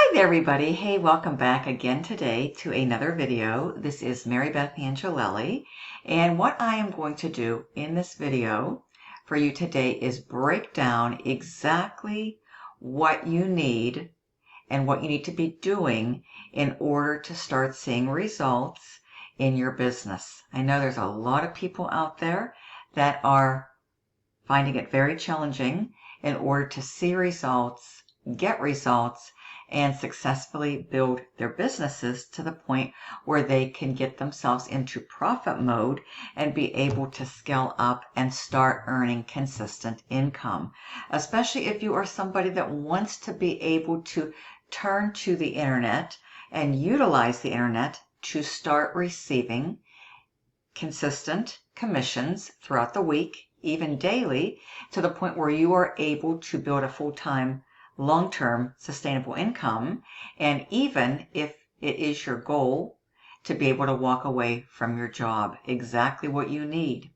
Hi there, everybody. Hey, welcome back again today to another video. This is Marybeth Angelelli, and what I am going to do in this video for you today is break down exactly what you need and what you need to be doing in order to start seeing results in your business. I know there's a lot of people out there that are finding it very challenging in order to see results, get results, and successfully build their businesses to the point where they can get themselves into profit mode and be able to scale up and start earning consistent income. Especially if you are somebody that wants to be able to turn to the internet and utilize the internet to start receiving consistent commissions throughout the week, even daily, to the point where you are able to build a full-time, long-term sustainable income. And even if it is your goal to be able to walk away from your job, exactly what you need.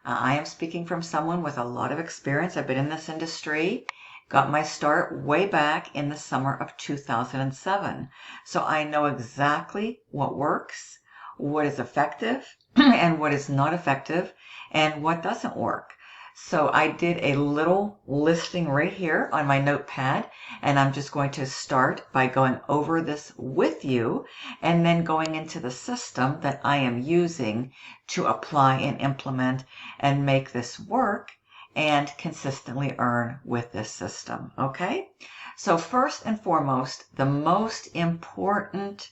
I am speaking from someone with a lot of experience. I've been in this industry, got my start way back in the summer of 2007. So I know exactly what works, what is effective, and what is not effective, and what doesn't work. So I did a little listing right here on my notepad, and I'm just going to start by going over this with you and then going into the system that I am using to apply and implement and make this work and consistently earn with this system. Okay? So first and foremost, the most important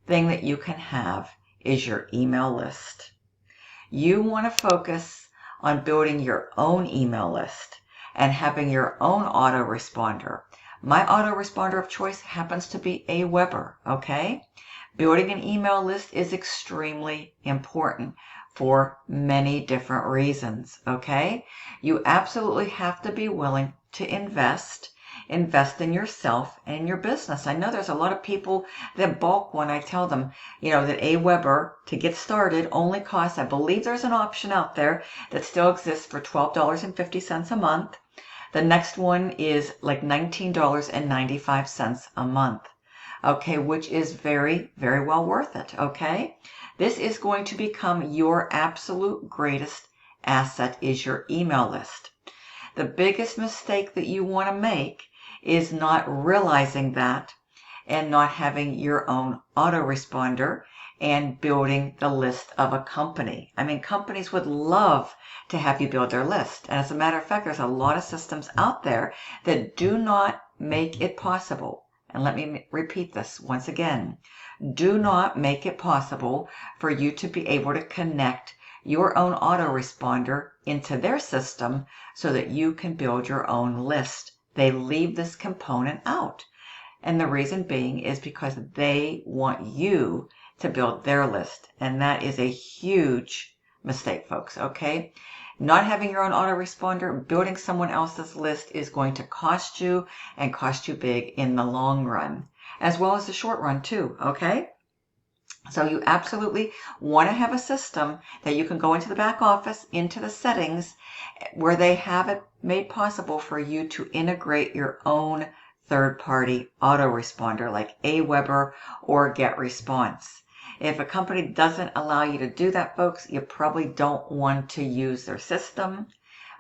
thing that you can have is your email list. You want to focus on building your own email list and having your own autoresponder. My autoresponder of choice happens to be Aweber, okay? Building an email list is extremely important for many different reasons, okay? You absolutely have to be willing to invest in yourself and in your business. I know there's a lot of people that balk when I tell them, that Aweber to get started only costs, I believe there's an option out there that still exists for $12.50 a month. The next one is like $19.95 a month. Okay, which is very, very well worth it. Okay, this is going to become your absolute greatest asset is your email list. The biggest mistake that you want to make is not realizing that and not having your own autoresponder and building the list of a company. I mean, companies would love to have you build their list. And as a matter of fact, there's a lot of systems out there that do not make it possible. And let me repeat this once again. Do not make it possible for you to be able to connect your own autoresponder into their system so that you can build your own list. They leave this component out. And the reason being is because they want you to build their list. And that is a huge mistake, folks, okay? Not having your own autoresponder, building someone else's list is going to cost you and cost you big in the long run, as well as the short run too, okay? So you absolutely want to have a system that you can go into the back office, into the settings, where they have it made possible for you to integrate your own third-party autoresponder like Aweber or GetResponse. If a company doesn't allow you to do that, folks, you probably don't want to use their system,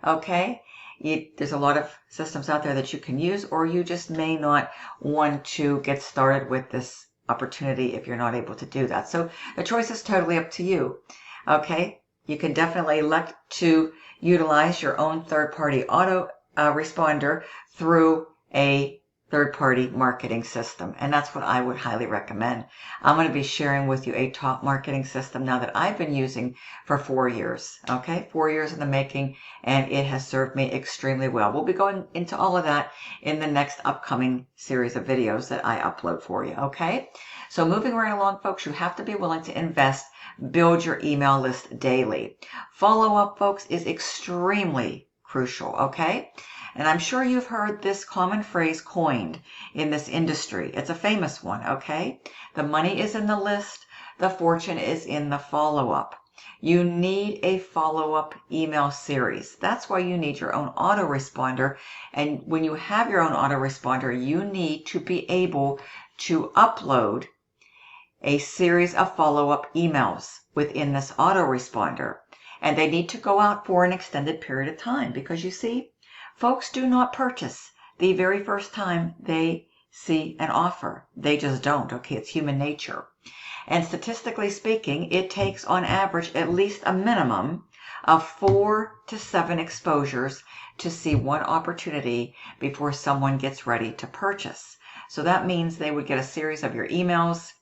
okay? There's a lot of systems out there that you can use, or you just may not want to get started with this opportunity if you're not able to do that. So the choice is totally up to you. Okay, you can definitely elect to utilize your own third-party auto responder through a third-party marketing system, and that's what I would highly recommend. I'm going to be sharing with you a top marketing system now that I've been using for 4 years. Okay, 4 years in the making, and it has served me extremely well. We'll be going into all of that in the next upcoming series of videos that I upload for you. Okay, so moving right along, folks, you have to be willing to invest, build your email list daily. Follow-up, folks, is extremely crucial. Okay. And I'm sure you've heard this common phrase coined in this industry. It's a famous one, okay? The money is in the list. The fortune is in the follow-up. You need a follow-up email series. That's why you need your own autoresponder. And when you have your own autoresponder, you need to be able to upload a series of follow-up emails within this autoresponder. And they need to go out for an extended period of time because you see, folks do not purchase the very first time they see an offer. They just don't. Okay, it's human nature. And statistically speaking, it takes on average at least a minimum of 4 to 7 exposures to see one opportunity before someone gets ready to purchase. So that means they would get a series of your emails,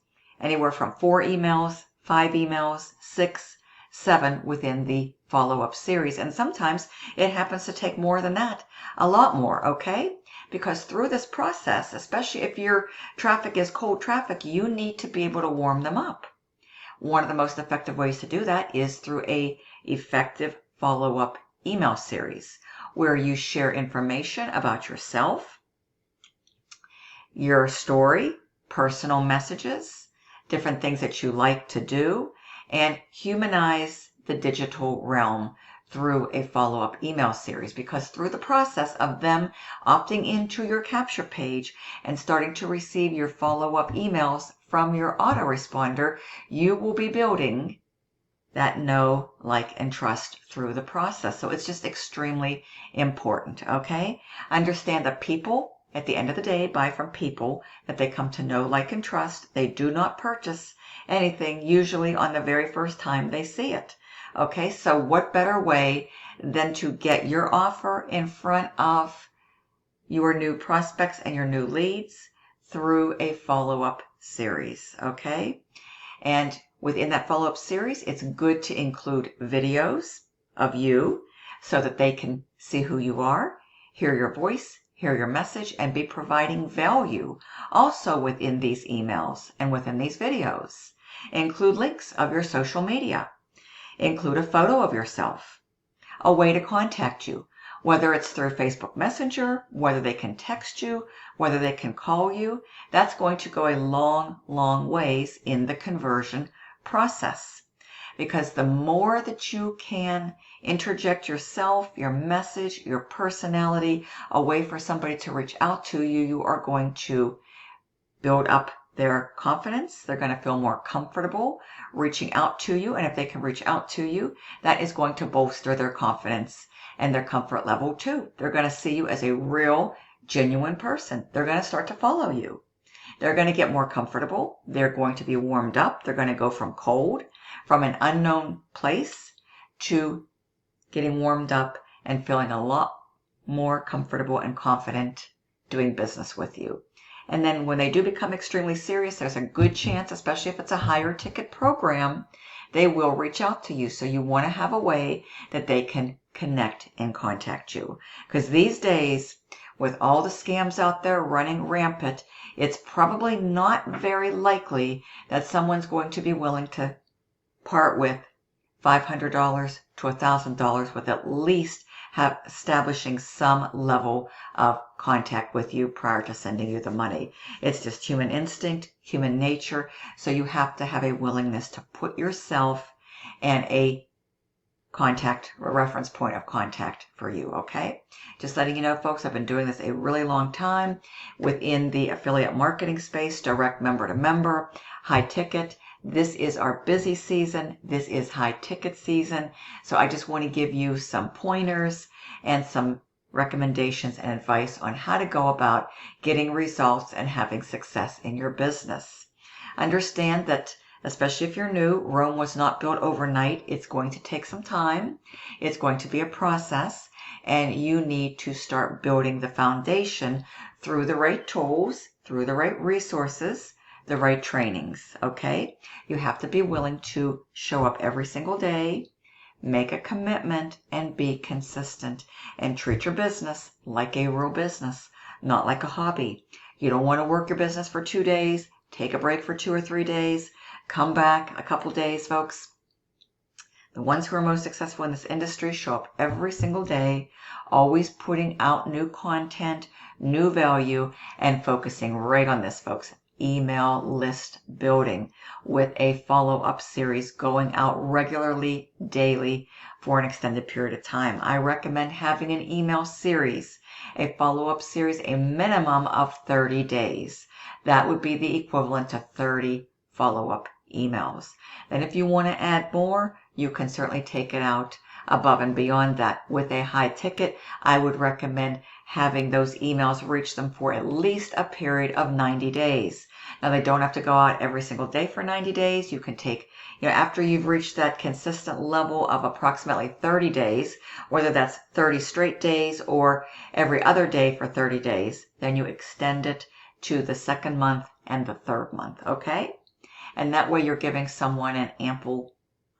anywhere from 4 emails, 5 emails, 6, 7 within the follow-up series. And sometimes it happens to take more than that, a lot more, okay? Because through this process, especially if your traffic is cold traffic, you need to be able to warm them up. One of the most effective ways to do that is through a effective follow-up email series where you share information about yourself, your story, personal messages, different things that you like to do, and humanize the digital realm through a follow-up email series, because through the process of them opting into your capture page and starting to receive your follow-up emails from your autoresponder, you will be building that know, like, and trust through the process. So it's just extremely important, okay? Understand that people, at the end of the day, buy from people that they come to know, like, and trust. They do not purchase anything usually on the very first time they see it. Okay, so what better way than to get your offer in front of your new prospects and your new leads through a follow-up series, okay? And within that follow-up series, it's good to include videos of you so that they can see who you are, hear your voice, hear your message, and be providing value also within these emails and within these videos. Include links of your social media. Include a photo of yourself, a way to contact you, whether it's through Facebook Messenger, whether they can text you, whether they can call you. That's going to go a long, long ways in the conversion process. Because the more that you can interject yourself, your message, your personality, a way for somebody to reach out to you, you are going to build up their confidence. They're going to feel more comfortable reaching out to you. And if they can reach out to you, that is going to bolster their confidence and their comfort level too. They're going to see you as a real, genuine person. They're going to start to follow you. They're going to get more comfortable. They're going to be warmed up. They're going to go from cold, from an unknown place, to getting warmed up and feeling a lot more comfortable and confident doing business with you. And then when they do become extremely serious, there's a good chance, especially if it's a higher ticket program, they will reach out to you. So you want to have a way that they can connect and contact you. Because these days, with all the scams out there running rampant, it's probably not very likely that someone's going to be willing to part with $500 to $1,000 with at least establishing some level of contact with you prior to sending you the money. It's just human instinct, human nature. So you have to have a willingness to put yourself and a reference point of contact for you, okay? Just letting you know, folks, I've been doing this a really long time within the affiliate marketing space, direct member to member, high ticket. This is our busy season. This is high ticket season. So I just want to give you some pointers and some recommendations and advice on how to go about getting results and having success in your business. Understand that, especially if you're new, Rome was not built overnight. It's going to take some time. It's going to be a process, and you need to start building the foundation through the right tools, through the right resources, the right trainings, okay? You have to be willing to show up every single day, make a commitment, and be consistent, and treat your business like a real business, not like a hobby. You don't want to work your business for 2 days, take a break for 2 or 3 days, come back a couple days, folks. The ones who are most successful in this industry show up every single day, always putting out new content, new value, and focusing right on this, folks. email list building with a follow-up series going out regularly, daily, for an extended period of time. I recommend having an email series, a follow-up series, a minimum of 30 days. That would be the equivalent to 30 follow-up emails. And if you want to add more, you can certainly take it out above and beyond that. With a high ticket, I would recommend having those emails reach them for at least a period of 90 days. Now, they don't have to go out every single day for 90 days. You can take, after you've reached that consistent level of approximately 30 days, whether that's 30 straight days or every other day for 30 days, then you extend it to the second month and the third month, okay? And that way you're giving someone an ample,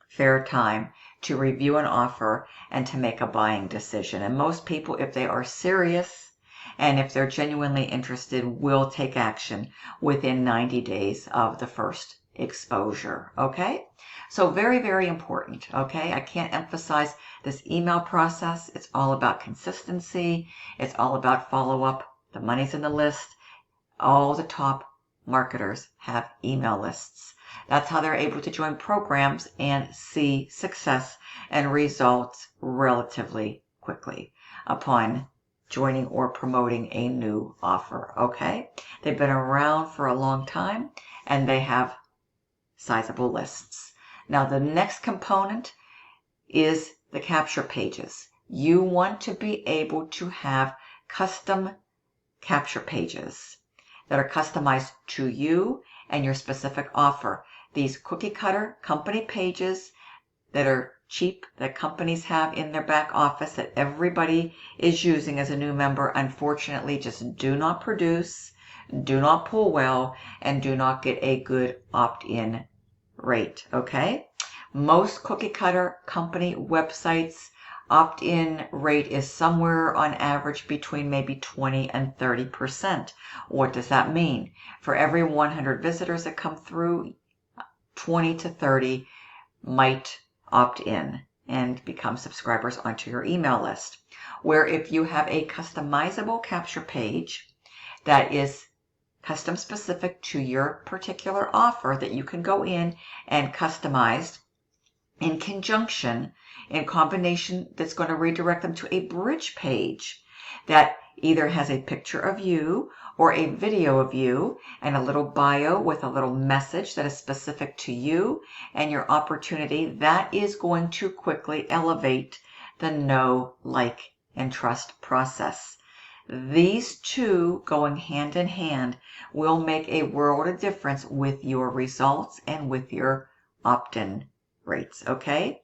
fair time to review an offer and to make a buying decision. And most people, if they are serious and if they're genuinely interested, will take action within 90 days of the first exposure, okay? So very, very important, okay? I can't emphasize this email process. It's all about consistency. It's all about follow-up. The money's in the list. All the top marketers have email lists. That's how they're able to join programs and see success and results relatively quickly upon joining or promoting a new offer, okay? They've been around for a long time and they have sizable lists. Now, the next component is the capture pages. You want to be able to have custom capture pages that are customized to you and your specific offer. These cookie cutter company pages that are cheap, that companies have in their back office, that everybody is using as a new member, unfortunately just do not produce, do not pull well, and do not get a good opt-in rate, okay? Most cookie cutter company websites opt-in rate is somewhere on average between maybe 20 and 30%. What does that mean? For every 100 visitors that come through, 20 to 30 might opt in and become subscribers onto your email list. Where if you have a customizable capture page that is custom specific to your particular offer that you can go in and customize in conjunction, in combination, that's going to redirect them to a bridge page that either has a picture of you or a video of you and a little bio with a little message that is specific to you and your opportunity. That is going to quickly elevate the know, like, and trust process. These two going hand in hand will make a world of difference with your results and with your opt-in rates, okay?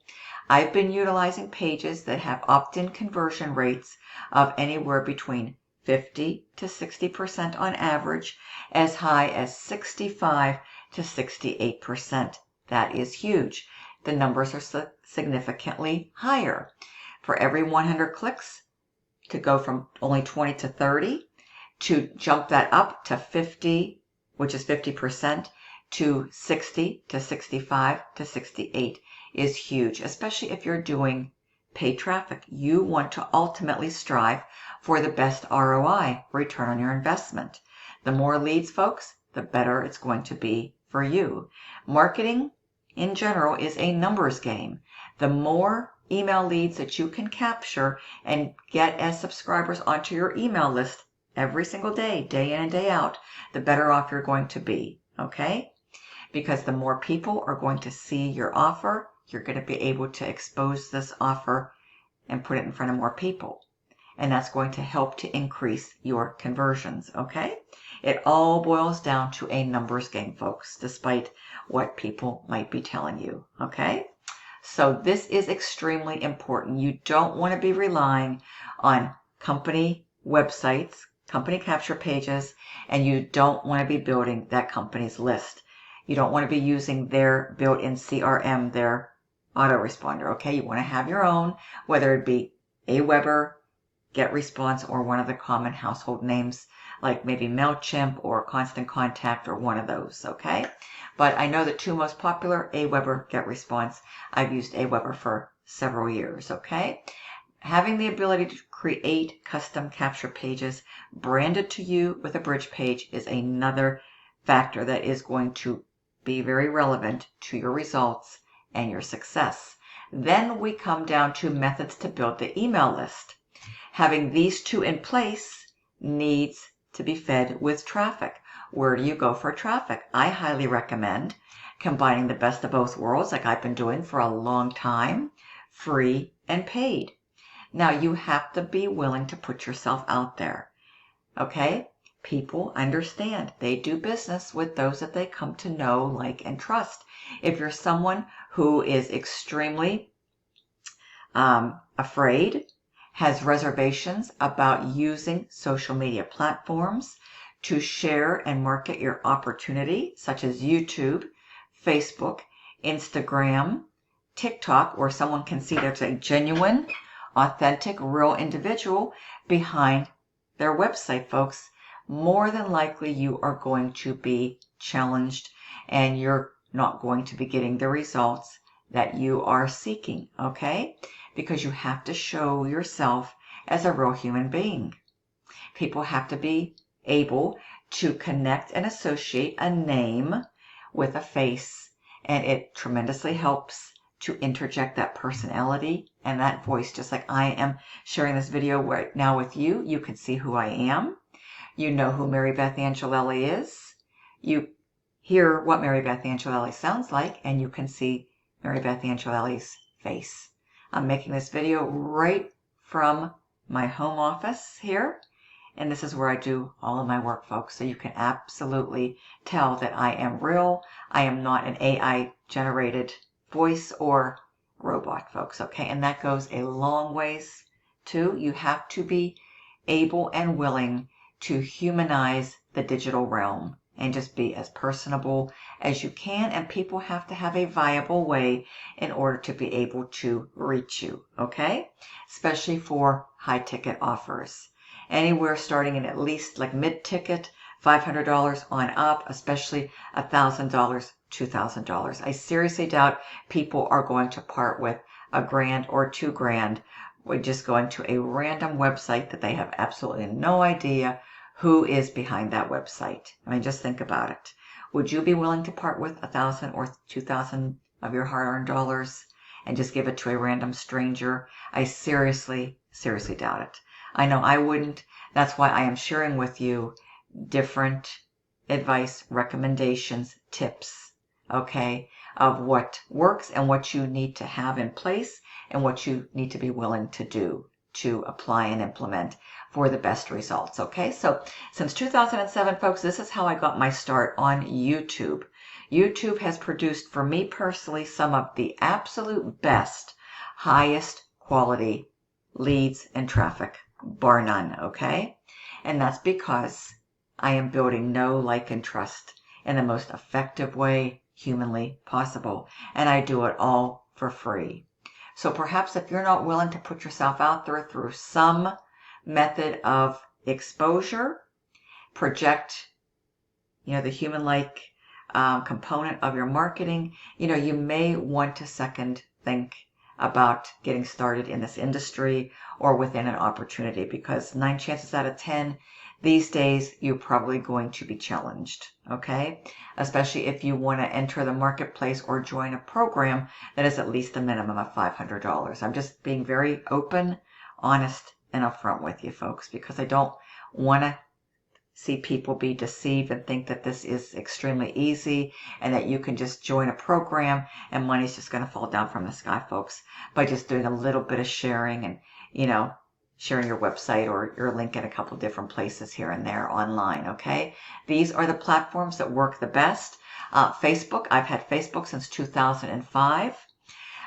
I've been utilizing pages that have opt-in conversion rates of anywhere between 50 to 60% on average, as high as 65 to 68%. That is huge. The numbers are significantly higher. For every 100 clicks, to go from only 20 to 30, to jump that up to 50, which is 50%, to 60 to 65 to 68 is huge, especially if you're doing paid traffic. You want to ultimately strive for the best ROI, return on your investment. The more leads, folks, the better it's going to be for you. Marketing in general is a numbers game. The more email leads that you can capture and get as subscribers onto your email list every single day, day in and day out, the better off you're going to be, okay? Because the more people are going to see your offer, you're going to be able to expose this offer and put it in front of more people. And that's going to help to increase your conversions, okay? It all boils down to a numbers game, folks, despite what people might be telling you, okay? So this is extremely important. You don't want to be relying on company websites, company capture pages, and you don't want to be building that company's list. You don't want to be using their built-in CRM, their autoresponder, okay? You want to have your own, whether it be Aweber, GetResponse, or one of the common household names like maybe MailChimp or Constant Contact or one of those, okay? But I know the two most popular, Aweber, GetResponse. I've used Aweber for several years, okay? Having the ability to create custom capture pages branded to you with a bridge page is another factor that is going to be very relevant to your results and your success. Then we come down to methods to build the email list. Having these two in place needs to be fed with traffic. Where do you go for traffic? I highly recommend combining the best of both worlds, like I've been doing for a long time, free and paid. Now, you have to be willing to put yourself out there, okay? People understand. They do business with those that they come to know, like, and trust. If you're someone who is extremely afraid, has reservations about using social media platforms to share and market your opportunity, such as YouTube, Facebook, Instagram, TikTok, where someone can see there's a genuine, authentic, real individual behind their website, folks, more than likely you are going to be challenged and you're not going to be getting the results that you are seeking, okay? Because you have to show yourself as a real human being. People have to be able to connect and associate a name with a face, and it tremendously helps to interject that personality and that voice. Just like I am sharing this video right now with you, you can see who I am. You know who Marybeth Angelelli is. You hear what Marybeth Angelelli sounds like, and you can see Marybeth Angelelli's face. I'm making this video right from my home office here, and this is where I do all of my work, folks. So you can absolutely tell that I am real. I am not an AI-generated voice or robot, folks, okay? And that goes a long ways, too. You have to be able and willing to humanize the digital realm and just be as personable as you can. And people have to have a viable way in order to be able to reach you, okay? Especially for high ticket offers. Anywhere starting in at least like mid-ticket, $500 on up, especially $1,000, $2,000. I seriously doubt people are going to part with $1,000 or $2,000 with just going to a random website that they have absolutely no idea who is behind that website. I mean, just think about it. Would you be willing to part with $1,000 or $2,000 of your hard-earned dollars and just give it to a random stranger? I seriously doubt it. I know I wouldn't. That's why I am sharing with you different advice, recommendations, tips, okay, of what works and what you need to have in place and what you need to be willing to do to apply and implement for the best results, okay? So since 2007, folks, this is how I got my start on YouTube. YouTube has produced for me personally some of the absolute best, highest quality leads and traffic, bar none, okay? And that's because I am building know, like, and trust in the most effective way humanly possible. And I do it all for free. So perhaps if you're not willing to put yourself out there through some method of exposure, project, the human-like component of your marketing, you may want to second think about getting started in this industry or within an opportunity, because 9 chances out of 10, these days, you're probably going to be challenged, okay? Especially if you want to enter the marketplace or join a program that is at least a minimum of $500. I'm just being very open, honest, and upfront with you, folks, because I don't want to see people be deceived and think that this is extremely easy and that you can just join a program and money's just going to fall down from the sky, folks, by just doing a little bit of sharing and, sharing your website or your link in a couple different places here and there online, okay? These are the platforms that work the best. Facebook, I've had Facebook since 2005.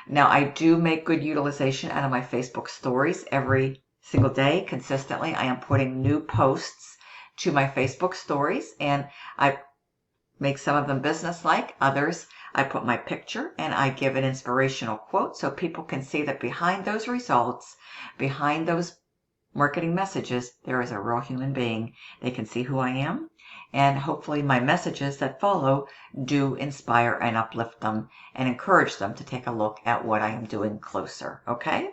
Now, I do make good utilization out of my Facebook stories every single day. Consistently, I am putting new posts to my Facebook stories, and I make some of them business-like. Others, I put my picture and I give an inspirational quote so people can see that behind those results, behind those marketing messages, there is a real human being. They can see who I am, and hopefully my messages that follow do inspire and uplift them and encourage them to take a look at what I am doing closer, okay?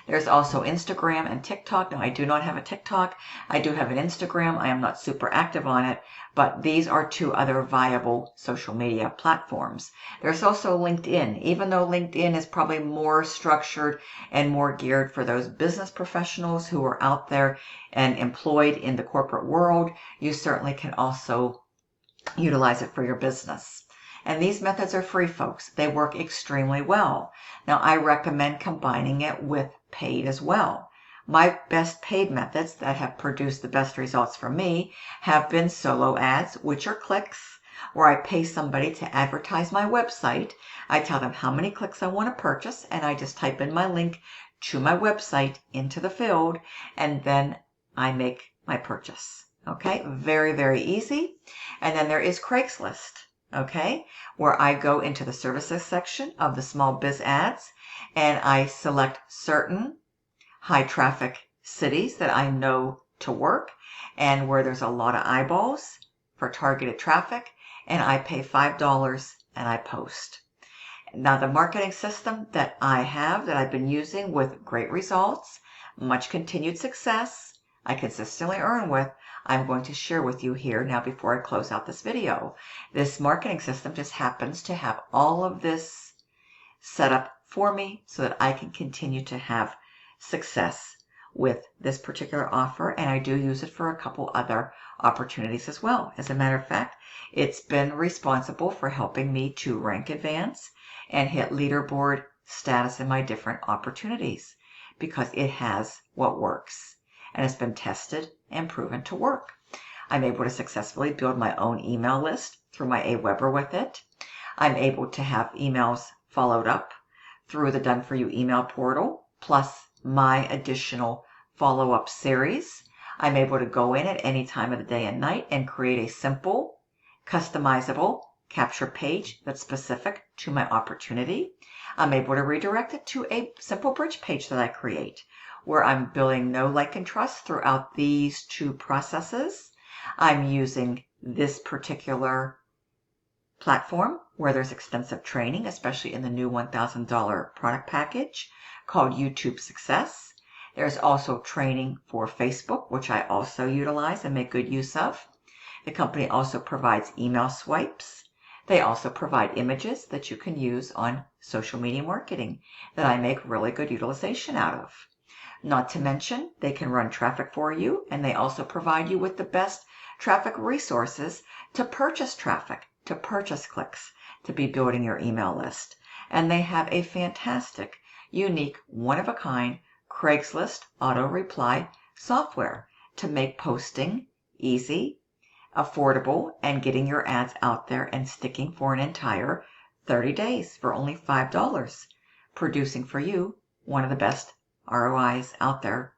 There's also Instagram and TikTok. Now, I do not have a TikTok. I do have an Instagram. I am not super active on it, but these are two other viable social media platforms. There's also LinkedIn. Even though LinkedIn is probably more structured and more geared for those business professionals who are out there and employed in the corporate world, you certainly can also utilize it for your business. And these methods are free, folks. They work extremely well. Now, I recommend combining it with paid as well. My best paid methods that have produced the best results for me have been solo ads, which are clicks, where I pay somebody to advertise my website. I tell them how many clicks I want to purchase, and I just type in my link to my website into the field, and then I make my purchase. Okay, very, very easy. And then there is Craigslist, okay, where I go into the services section of the small biz ads and I select certain high traffic cities that I know to work and where there's a lot of eyeballs for targeted traffic, and I pay $5 and I post. Now, the marketing system that I have that I've been using with great results, much continued success, I consistently earn with, I'm going to share with you here now before I close out this video. This marketing system just happens to have all of this set up for me so that I can continue to have success with this particular offer, and I do use it for a couple other opportunities as well. As a matter of fact, it's been responsible for helping me to rank advance and hit leaderboard status in my different opportunities because it has what works and it's been tested and proven to work. I'm able to successfully build my own email list through my Aweber with it. I'm able to have emails followed up through the Done For You email portal, plus my additional follow-up series. I'm able to go in at any time of the day and night and create a simple, customizable capture page that's specific to my opportunity. I'm able to redirect it to a simple bridge page that I create, where I'm building know, like, and trust throughout these two processes. I'm using this particular platform where there's extensive training, especially in the new $1,000 product package called YouTube Success. There's also training for Facebook, which I also utilize and make good use of. The company also provides email swipes. They also provide images that you can use on social media marketing that I make really good utilization out of. Not to mention, they can run traffic for you, and they also provide you with the best traffic resources to purchase traffic, to purchase clicks, to be building your email list. And they have a fantastic, unique, one-of-a-kind Craigslist auto reply software to make posting easy, affordable, and getting your ads out there and sticking for an entire 30 days for only $5, producing for you one of the best ROIs out there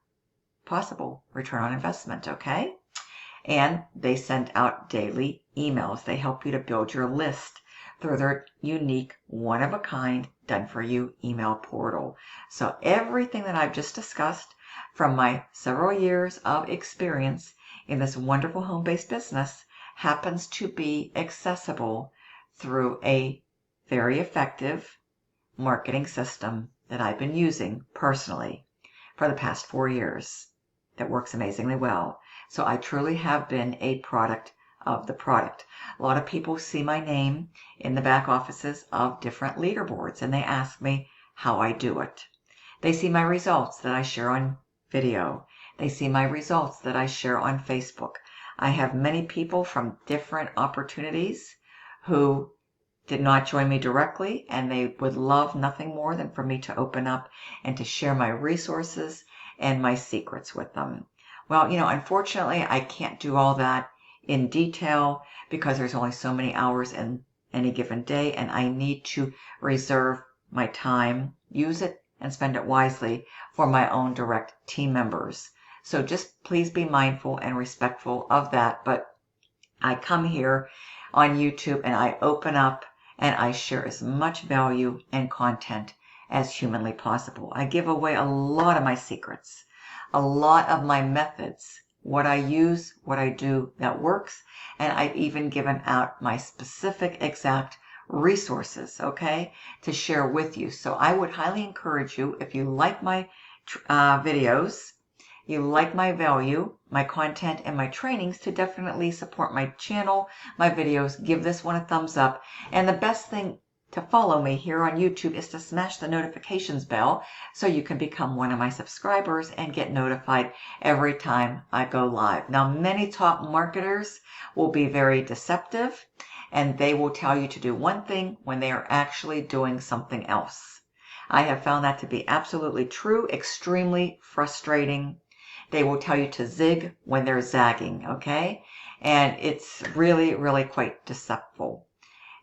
possible, return on investment, okay? And they send out daily emails. They help you to build your list through their unique, one-of-a-kind, done-for-you email portal. So everything that I've just discussed from my several years of experience in this wonderful home-based business happens to be accessible through a very effective marketing system that I've been using personally for the past 4 years that works amazingly well. So I truly have been a product of the product. A lot of people see my name in the back offices of different leaderboards and they ask me how I do it. They see my results that I share on video. They see my results that I share on Facebook. I have many people from different opportunities who did not join me directly, and they would love nothing more than for me to open up and to share my resources and my secrets with them. Well, unfortunately, I can't do all that in detail because there's only so many hours in any given day, and I need to reserve my time, use it, and spend it wisely for my own direct team members. So just please be mindful and respectful of that. But I come here on YouTube and I open up and I share as much value and content as humanly possible. I give away a lot of my secrets, a lot of my methods, what I use, what I do that works, and I've even given out my specific exact resources, okay, to share with you. So I would highly encourage you, if you like my videos, you like my value, my content, and my trainings, to definitely support my channel, my videos, give this one a thumbs up. And the best thing to follow me here on YouTube is to smash the notifications bell so you can become one of my subscribers and get notified every time I go live. Now, many top marketers will be very deceptive, and they will tell you to do one thing when they are actually doing something else. I have found that to be absolutely true, extremely frustrating. They will tell you to zig when they're zagging, okay? And it's really, really quite deceitful.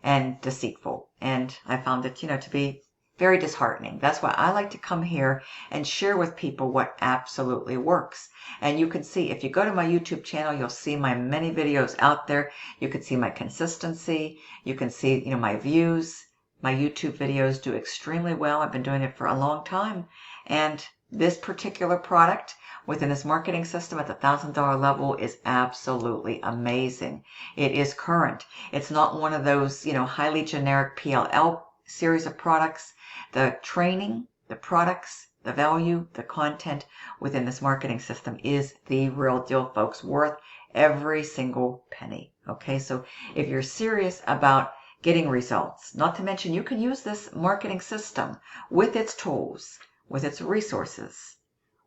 And I found it, to be very disheartening. That's why I like to come here and share with people what absolutely works. And you can see, if you go to my YouTube channel, you'll see my many videos out there. You can see my consistency. You can see, my views. My YouTube videos do extremely well. I've been doing it for a long time. And this particular product within this marketing system at the $1,000 level is absolutely amazing. It is current. It's not one of those, highly generic PLL series of products. The training, the products, the value, the content within this marketing system is the real deal, folks, worth every single penny. Okay, so if you're serious about getting results, not to mention you can use this marketing system with its tools, with its resources,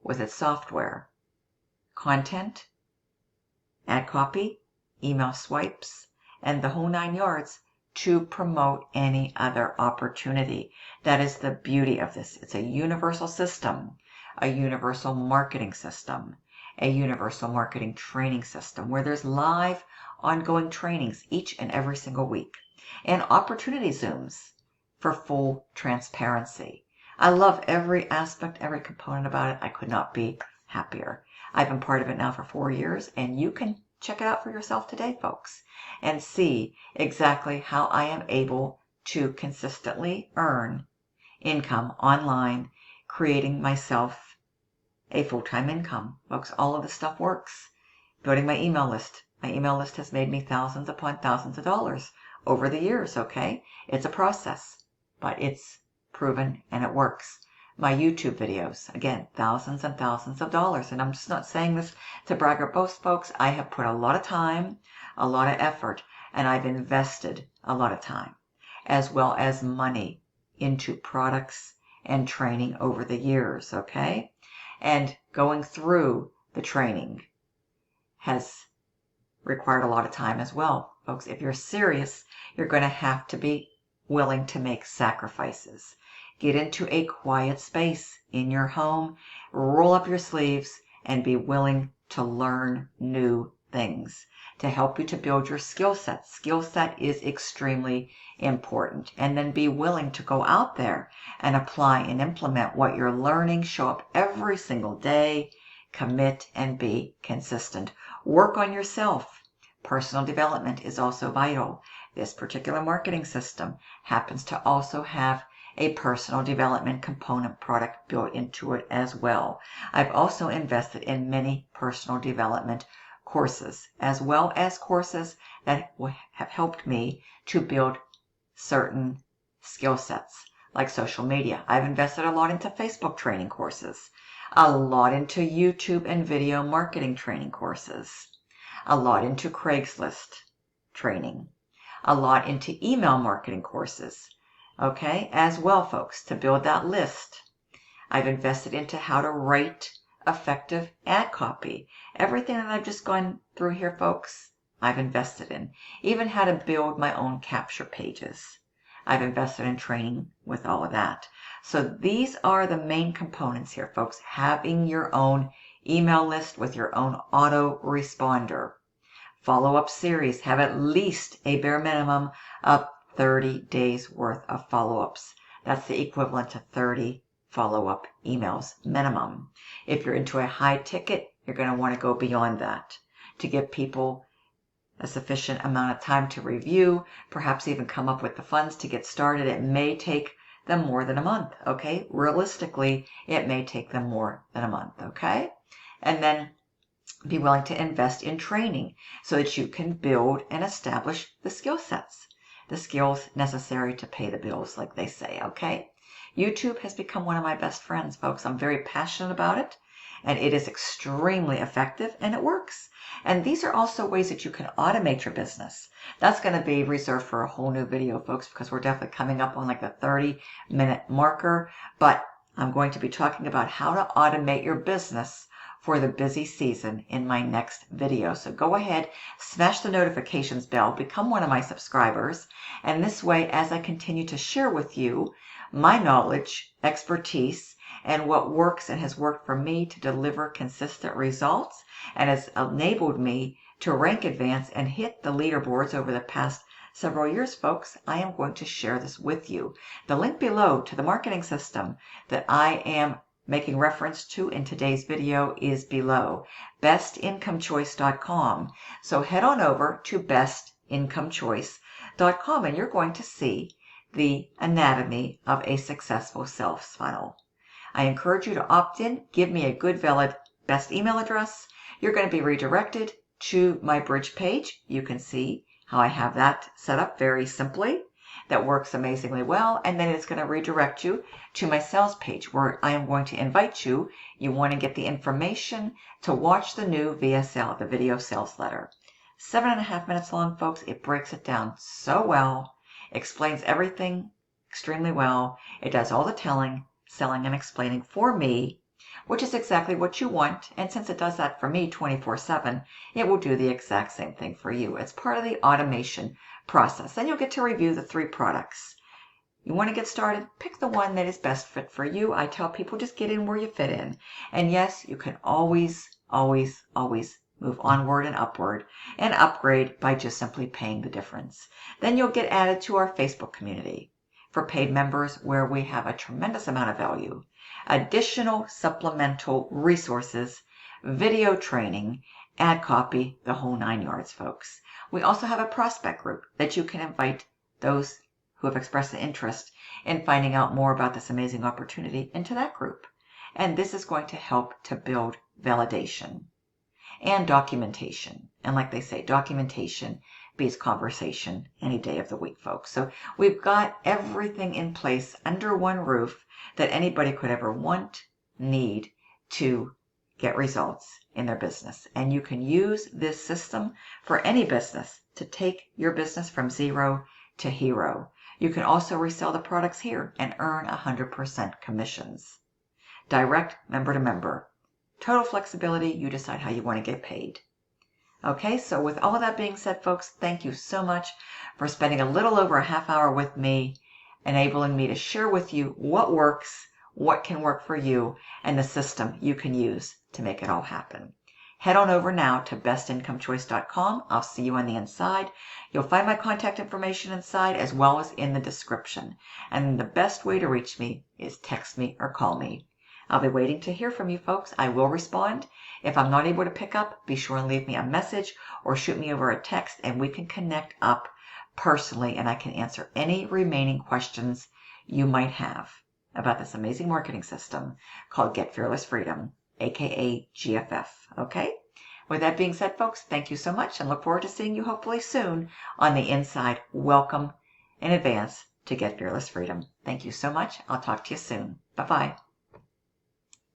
with its software, content, ad copy, email swipes, and the whole 9 yards to promote any other opportunity. That is the beauty of this. It's a universal system, a universal marketing system, a universal marketing training system where there's live, ongoing trainings each and every single week, and opportunity Zooms for full transparency. I love every aspect, every component about it. I could not be happier. I've been part of it now for 4 years, and you can check it out for yourself today, folks, and see exactly how I am able to consistently earn income online, creating myself a full-time income. Folks, all of this stuff works. Building my email list. My email list has made me thousands upon thousands of dollars over the years, okay? It's a process, but it's proven and it works. My YouTube videos, again, thousands and thousands of dollars. And I'm just not saying this to brag or boast, folks. I have put a lot of time, a lot of effort, and I've invested a lot of time, as well as money, into products and training over the years, okay? And going through the training has required a lot of time as well. Folks, if you're serious, you're going to have to be willing to make sacrifices. Get into a quiet space in your home, roll up your sleeves, and be willing to learn new things to help you to build your skill set. Skill set is extremely important. And then be willing to go out there and apply and implement what you're learning. Show up every single day, commit, and be consistent. Work on yourself. Personal development is also vital. This particular marketing system happens to also have a personal development component product built into it as well. I've also invested in many personal development courses, as well as courses that have helped me to build certain skill sets, like social media. I've invested a lot into Facebook training courses, a lot into YouTube and video marketing training courses, a lot into Craigslist training, a lot into email marketing courses, okay, as well, folks, to build that list. I've invested into how to write effective ad copy. Everything that I've just gone through here, folks, I've invested in. Even how to build my own capture pages. I've invested in training with all of that. So these are the main components here, folks. Having your own email list with your own autoresponder. Follow-up series. Have at least a bare minimum of 30 days worth of follow-ups. That's the equivalent to 30 follow-up emails minimum. If you're into a high ticket, you're going to want to go beyond that to give people a sufficient amount of time to review, perhaps even come up with the funds to get started. It may take them more than a month, okay? Realistically, it may take them more than a month, okay? And then be willing to invest in training so that you can build and establish the skill sets, the skills necessary to pay the bills, like they say, okay? YouTube has become one of my best friends, folks. I'm very passionate about it, and it is extremely effective, and it works. And these are also ways that you can automate your business. That's going to be reserved for a whole new video, folks, because we're definitely coming up on like the 30-minute marker. But I'm going to be talking about how to automate your business for the busy season in my next video. So go ahead, smash the notifications bell, become one of my subscribers, and this way, as I continue to share with you my knowledge, expertise, and what works and has worked for me to deliver consistent results and has enabled me to rank advance and hit the leaderboards over the past several years, folks, I am going to share this with you. The link below to the marketing system that I am making reference to in today's video is below, bestincomechoice.com. So head on over to bestincomechoice.com and you're going to see the anatomy of a successful sales funnel. I encourage you to opt in, give me a good valid best email address. You're going to be redirected to my bridge page. You can see how I have that set up very simply. That works amazingly well. And then it's going to redirect you to my sales page where I am going to invite you. You want to get the information to watch the new VSL, the video sales letter. 7.5 minutes long, folks. It breaks it down so well, explains everything extremely well. It does all the telling, selling, and explaining for me, which is exactly what you want. And since it does that for me 24/7, it will do the exact same thing for you. It's part of the automation process. Then you'll get to review the 3 products. You want to get started? Pick the one that is best fit for you. I tell people just get in where you fit in. And yes, you can always, always, always move onward and upward and upgrade by just simply paying the difference. Then you'll get added to our Facebook community for paid members where we have a tremendous amount of value, additional supplemental resources, video training, ad copy, the whole 9 yards, folks. We also have a prospect group that you can invite those who have expressed an interest in finding out more about this amazing opportunity into that group. And this is going to help to build validation and documentation. And like they say, documentation beats conversation any day of the week, folks. So we've got everything in place under one roof that anybody could ever want, need to get results in their business. And you can use this system for any business to take your business from zero to hero. You can also resell the products here and earn 100% commissions. Direct member to member. Total flexibility. You decide how you want to get paid. Okay, so with all of that being said, folks, thank you so much for spending a little over a half hour with me, enabling me to share with you what works, what can work for you, and the system you can use to make it all happen. Head on over now to bestincomechoice.com. I'll see you on the inside. You'll find my contact information inside as well as in the description. And the best way to reach me is text me or call me. I'll be waiting to hear from you, folks. I will respond. If I'm not able to pick up, be sure and leave me a message or shoot me over a text and we can connect up personally and I can answer any remaining questions you might have about this amazing marketing system called Get Fearless Freedom, aka GFF. Okay? With that being said, folks, thank you so much and look forward to seeing you hopefully soon on the inside. Welcome in advance to Get Fearless Freedom. Thank you so much. I'll talk to you soon. Bye-bye.